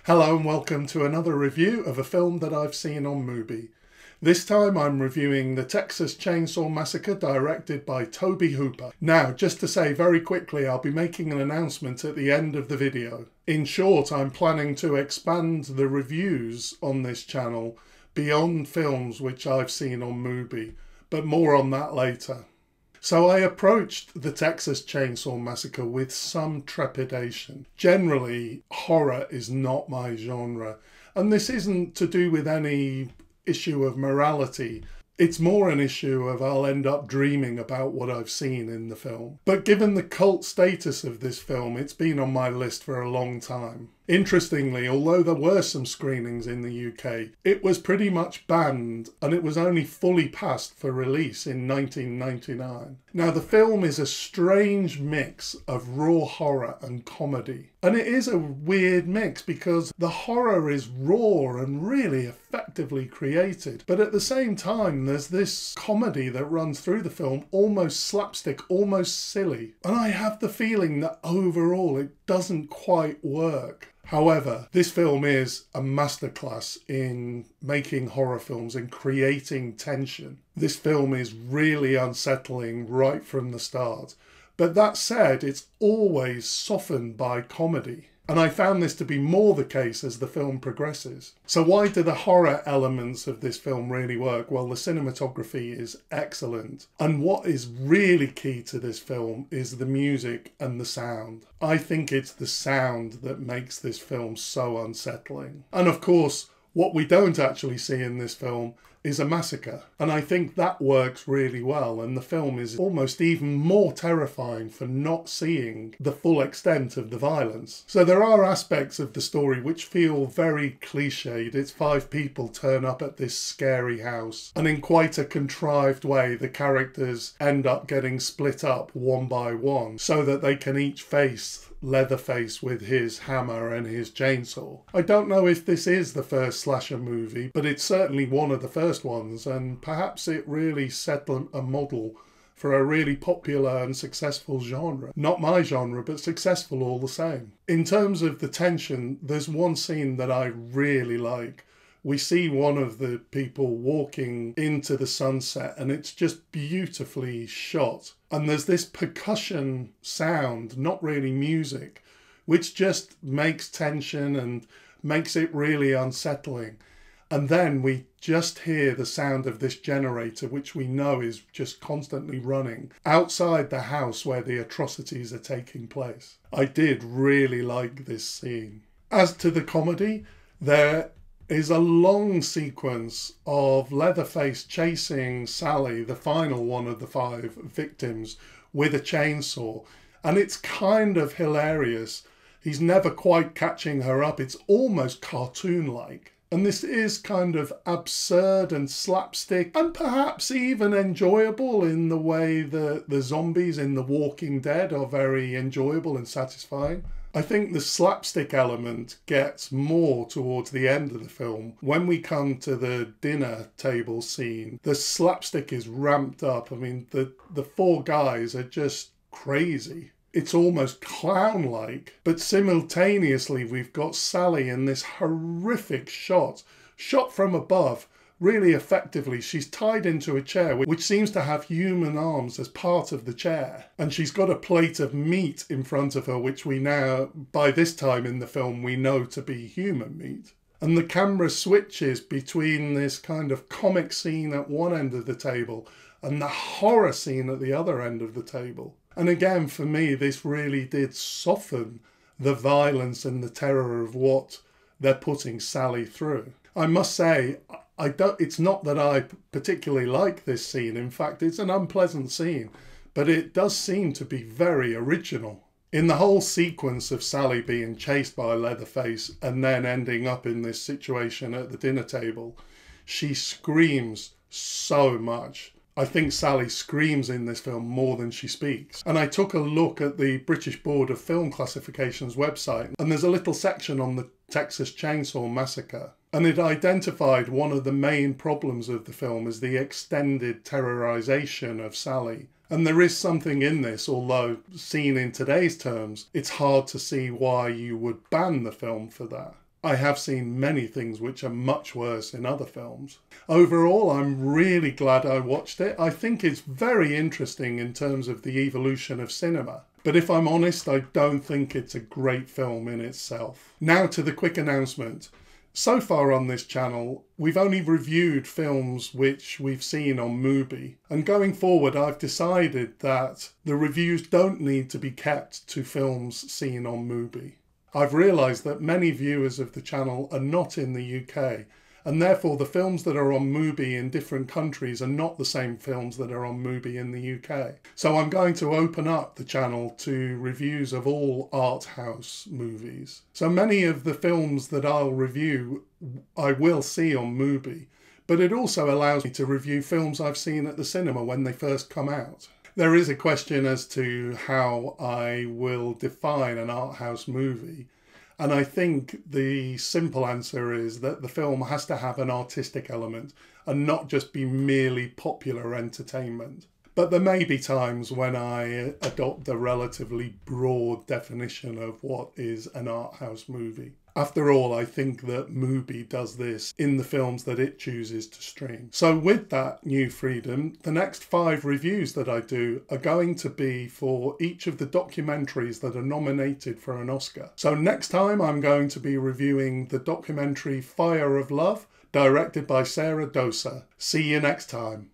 Hello and welcome to another review of a film that I've seen on Mubi. This time I'm reviewing the Texas Chainsaw Massacre directed by Tobe Hooper. Now, just to say very quickly, I'll be making an announcement at the end of the video. In short, I'm planning to expand the reviews on this channel beyond films which I've seen on Mubi, but more on that later. So I approached the Texas Chainsaw Massacre with some trepidation. Generally, horror is not my genre, and this isn't to do with any issue of morality. It's more an issue of I'll end up dreaming about what I've seen in the film. But given the cult status of this film, it's been on my list for a long time. Interestingly, although there were some screenings in the UK, it was pretty much banned and it was only fully passed for release in 1999. Now, the film is a strange mix of raw horror and comedy. And it is a weird mix because the horror is raw and really effectively created. But at the same time, there's this comedy that runs through the film, almost slapstick, almost silly. And I have the feeling that overall it doesn't quite work. However, this film is a masterclass in making horror films and creating tension. This film is really unsettling right from the start. But that said, it's always softened by comedy. And I found this to be more the case as the film progresses. So why do the horror elements of this film really work? Well, the cinematography is excellent. And what is really key to this film is the music and the sound. I think it's the sound that makes this film so unsettling. And of course, what we don't actually see in this film is a massacre. And I think that works really well, and the film is almost even more terrifying for not seeing the full extent of the violence. So there are aspects of the story which feel very cliched. It's 5 people turn up at this scary house, and in quite a contrived way the characters end up getting split up one by one so that they can each face Leatherface with his hammer and his chainsaw. I don't know if this is the first slasher movie, but it's certainly one of the first ones, and perhaps it really set a model for a really popular and successful genre. Not my genre, but successful all the same. In terms of the tension, there's one scene that I really like. We see one of the people walking into the sunset and it's just beautifully shot. And there's this percussion sound, not really music, which just makes tension and makes it really unsettling. And then we just hear the sound of this generator, which we know is just constantly running outside the house where the atrocities are taking place. I did really like this scene. As to the comedy, there is a long sequence of Leatherface chasing Sally, the final one of the 5 victims, with a chainsaw. And it's kind of hilarious. He's never quite catching her up. It's almost cartoon-like. And this is kind of absurd and slapstick and perhaps even enjoyable in the way that the zombies in The Walking Dead are very enjoyable and satisfying. I think the slapstick element gets more towards the end of the film. When we come to the dinner table scene, the slapstick is ramped up. I mean, the 4 guys are just crazy. It's almost clown-like, but simultaneously we've got Sally in this horrific shot from above. Really effectively, she's tied into a chair which seems to have human arms as part of the chair. And she's got a plate of meat in front of her, which we now, by this time in the film, we know to be human meat. And the camera switches between this kind of comic scene at one end of the table and the horror scene at the other end of the table. And again, for me, this really did soften the violence and the terror of what they're putting Sally through. I must say, it's not that I particularly like this scene. In fact, it's an unpleasant scene, but it does seem to be very original. In the whole sequence of Sally being chased by Leatherface and then ending up in this situation at the dinner table, she screams so much. I think Sally screams in this film more than she speaks. And I took a look at the British Board of Film Classification's website, and there's a little section on the Texas Chainsaw Massacre. And it identified one of the main problems of the film as the extended terrorization of Sally. And there is something in this, although seen in today's terms, it's hard to see why you would ban the film for that. I have seen many things which are much worse in other films. Overall, I'm really glad I watched it. I think it's very interesting in terms of the evolution of cinema. But if I'm honest, I don't think it's a great film in itself. Now to the quick announcement. So far on this channel, we've only reviewed films which we've seen on Mubi. And going forward, I've decided that the reviews don't need to be kept to films seen on Mubi. I've realised that many viewers of the channel are not in the UK, and therefore the films that are on Mubi in different countries are not the same films that are on Mubi in the UK. So I'm going to open up the channel to reviews of all art house movies. So many of the films that I'll review I will see on Mubi, but it also allows me to review films I've seen at the cinema when they first come out. There is a question as to how I will define an art house movie. And I think the simple answer is that the film has to have an artistic element and not just be merely popular entertainment. But there may be times when I adopt a relatively broad definition of what is an art house movie. After all, I think that Mubi does this in the films that it chooses to stream. So with that new freedom, the next 5 reviews that I do are going to be for each of the documentaries that are nominated for an Oscar. So next time I'm going to be reviewing the documentary Fire of Love, directed by Sarah Dosa. See you next time.